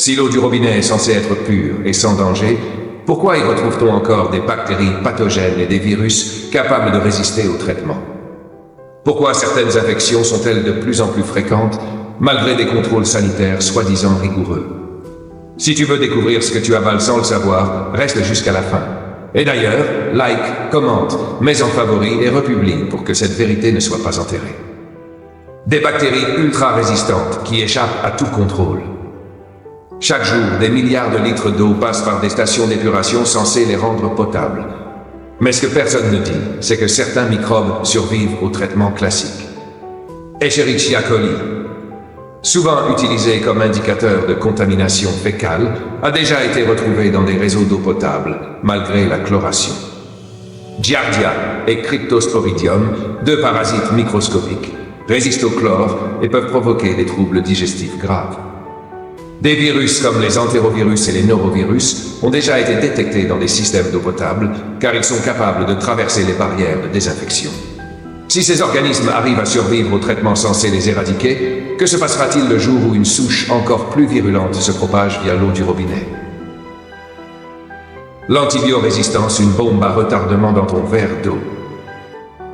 Si l'eau du robinet est censée être pure et sans danger, pourquoi y retrouve-t-on encore des bactéries pathogènes et des virus capables de résister au traitement? Pourquoi certaines infections sont-elles de plus en plus fréquentes, malgré des contrôles sanitaires soi-disant rigoureux? Si tu veux découvrir ce que tu avales sans le savoir, reste jusqu'à la fin. Et d'ailleurs, like, commente, mets en favori et republie pour que cette vérité ne soit pas enterrée. Des bactéries ultra résistantes qui échappent à tout contrôle. Chaque jour, des milliards de litres d'eau passent par des stations d'épuration censées les rendre potables. Mais ce que personne ne dit, c'est que certains microbes survivent au traitement classique. Escherichia coli, souvent utilisé comme indicateur de contamination fécale, a déjà été retrouvé dans des réseaux d'eau potable, malgré la chloration. Giardia et Cryptosporidium, deux parasites microscopiques, résistent au chlore et peuvent provoquer des troubles digestifs graves. Des virus comme les entérovirus et les norovirus ont déjà été détectés dans des systèmes d'eau potable, car ils sont capables de traverser les barrières de désinfection. Si ces organismes arrivent à survivre au traitement censé les éradiquer, que se passera-t-il le jour où une souche encore plus virulente se propage via l'eau du robinet? L'antibiorésistance, une bombe à retardement dans ton verre d'eau.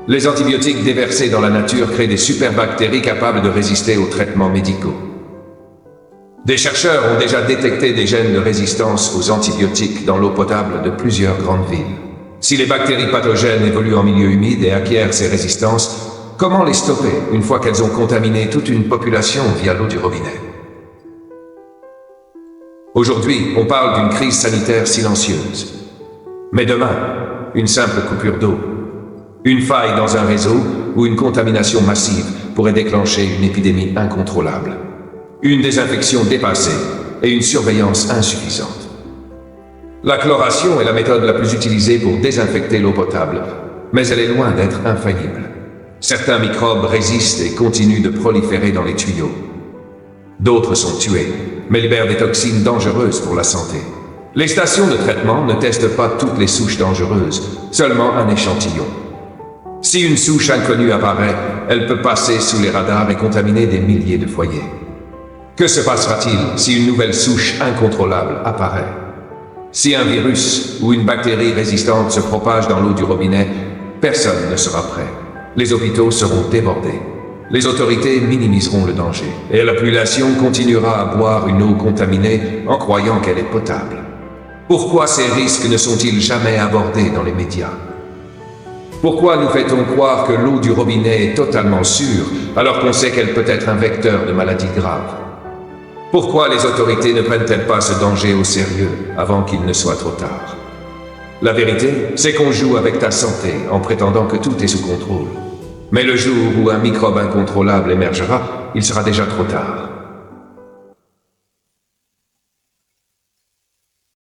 Les antibiotiques déversés dans la nature créent des superbactéries capables de résister aux traitements médicaux. Des chercheurs ont déjà détecté des gènes de résistance aux antibiotiques dans l'eau potable de plusieurs grandes villes. Si les bactéries pathogènes évoluent en milieu humide et acquièrent ces résistances, comment les stopper une fois qu'elles ont contaminé toute une population via l'eau du robinet? Aujourd'hui, on parle d'une crise sanitaire silencieuse. Mais demain, une simple coupure d'eau, une faille dans un réseau ou une contamination massive pourrait déclencher une épidémie incontrôlable. Une désinfection dépassée et une surveillance insuffisante. La chloration est la méthode la plus utilisée pour désinfecter l'eau potable, mais elle est loin d'être infaillible. Certains microbes résistent et continuent de proliférer dans les tuyaux. D'autres sont tués, mais libèrent des toxines dangereuses pour la santé. Les stations de traitement ne testent pas toutes les souches dangereuses, seulement un échantillon. Si une souche inconnue apparaît, elle peut passer sous les radars et contaminer des milliers de foyers. Que se passera-t-il si une nouvelle souche incontrôlable apparaît? Si un virus ou une bactérie résistante se propage dans l'eau du robinet, personne ne sera prêt. Les hôpitaux seront débordés. Les autorités minimiseront le danger. Et la population continuera à boire une eau contaminée en croyant qu'elle est potable. Pourquoi ces risques ne sont-ils jamais abordés dans les médias? Pourquoi nous fait-on croire que l'eau du robinet est totalement sûre, alors qu'on sait qu'elle peut être un vecteur de maladies graves? Pourquoi les autorités ne prennent-elles pas ce danger au sérieux avant qu'il ne soit trop tard? La vérité, c'est qu'on joue avec ta santé en prétendant que tout est sous contrôle. Mais le jour où un microbe incontrôlable émergera, il sera déjà trop tard.